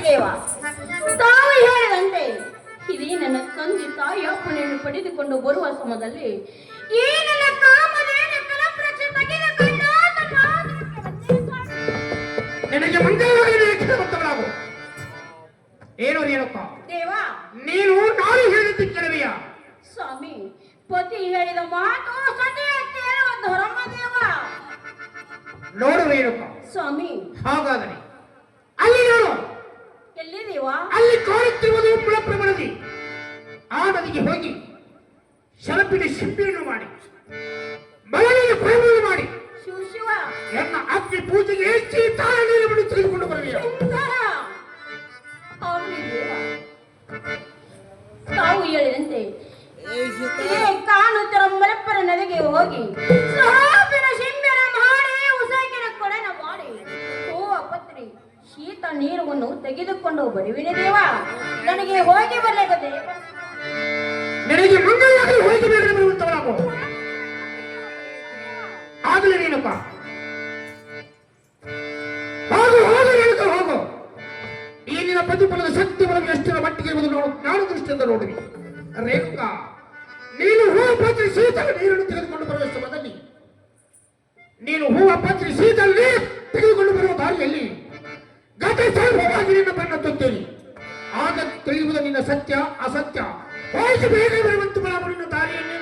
ದೇವ ತಾವು ಹೇಳಿದಂತೆ ಇದೇ ನನ್ನ ತಂದೆ ತಾಯಿಯ ಅಪ್ಪಣೆಯನ್ನು ಪಡೆದುಕೊಂಡು ಬರುವ ಸಮಯದಲ್ಲಿ ಈ ನನ್ನ ಕಾಮಧೇನು ಕಲಪ್ರಕ್ಷೆ ತೆಗೆದುಕೊಂಡು ನಿನಗೆ ಮಂಗಳವಾಗಲಿ ಭಕ್ತಗಳಾಗು. ಏನು ರೇಣುಕ ದೇವ, ನೀನು ನಾನು ಹೇಳಿದ್ದು ಕೇಳುವೆಯ? ಸ್ವಾಮಿ, ಪತಿ ಹೇಳಿದ ಮಾತು ಸತ್ಯ ಕೇಳುವ ಧರ್ಮ ದೇವ. ನೋಡು ರೇಣುಕ ಸ್ವಾಮಿ, ಹಾಗಾದರೆ ಅಲ್ಲಿ ನೋಡು, ಎಲ್ಲಿ ದೇವ? ಅಲ್ಲಿ ಕಾಣುತ್ತಿರುವುದು ಮಲಪ್ರಭಾ ನದಿ. ಆ ನದಿಗೆ ಹೋಗಿ ಶರಪಿನ ಶಿಂಪಿಯನ್ನು ಮಾಡಿ ಮಲನಿಗೆ ಪ್ರೇಮವನ್ನು ಮಾಡಿ ಶಿವ ಶಿವ ಎನ್ನ ಅಗ್ನಿ ಪೂಜೆಗೆ ಹೆಚ್ಚಿ ತಾಳ ನೀರನ್ನು ತೆಗೆದುಕೊಂಡು ಬರುವೆಯ? ತಾವು ಹೇಳಿದಂತೆ ಕಾಣುತ್ತಿರೋ ಮಲಪ್ಪರ ನದಿಗೆ ಹೋಗಿ ಸಹಾಪಿನ ಶಿಂಬಿನ ಮಾಡಿ ಉಸಾಕಿನ ಕೊಡೆನ ಮಾಡಿ ಹೂವ ಪತ್ರಿ ಶೀತ ನೀರನ್ನು ತೆಗೆದುಕೊಂಡು ಬರುವಿನ ದೇವ. ನನಗೆ ಹೋಗಿ ಬರಲೇಕ ದೇವ. ನನಗೆ ಮಂಗಳವಾಗಲಿ ಹೋಗಿ ಬರುವಂತವರಾಗು. ಆಗಲಿ ರೇಣುಕ, ಹೋಗು ಹೋಗು ರೇಣುಕ ಹೋಗು. ಈ ನಿನ್ನ ಪ್ರತಿಫಲದ ಶಕ್ತಿ ಬಲವು ಎಷ್ಟರ ಮಟ್ಟಿಗೆ ಇರುವುದು ನಾನು ದೃಷ್ಟಿಯಿಂದ ನೋಡುವಿ. ರೇಣುಕ, ನೀನು ಹೂವ ಪತ್ರಿ ಶೀತಲ ನೀರನ್ನು ತೆಗೆದುಕೊಂಡು ಬರುವ ಸಮಯದಲ್ಲಿ ನೀನು ಹೂವ ಪತ್ರಿ ಶೀತಲ ನೀರು ತೆಗೆದುಕೊಂಡು ಬರುವ ದಾರಿಯಲ್ಲಿ ಗತ ಸ್ವಲ್ಪವಾಗಿ ನಿನ್ನ ಬಣ್ಣ ತೊತ್ತೇನೆ. ಆಗ ತಿಳಿಯುವುದು ನಿನ್ನ ಸತ್ಯ ಅಸತ್ಯ. ಹೋಗಿ ಬೇಗ ಬರುವಂತ ಬಲ ನಿನ್ನ ದಾರಿಯಲ್ಲಿ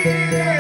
ಶ್ರೀ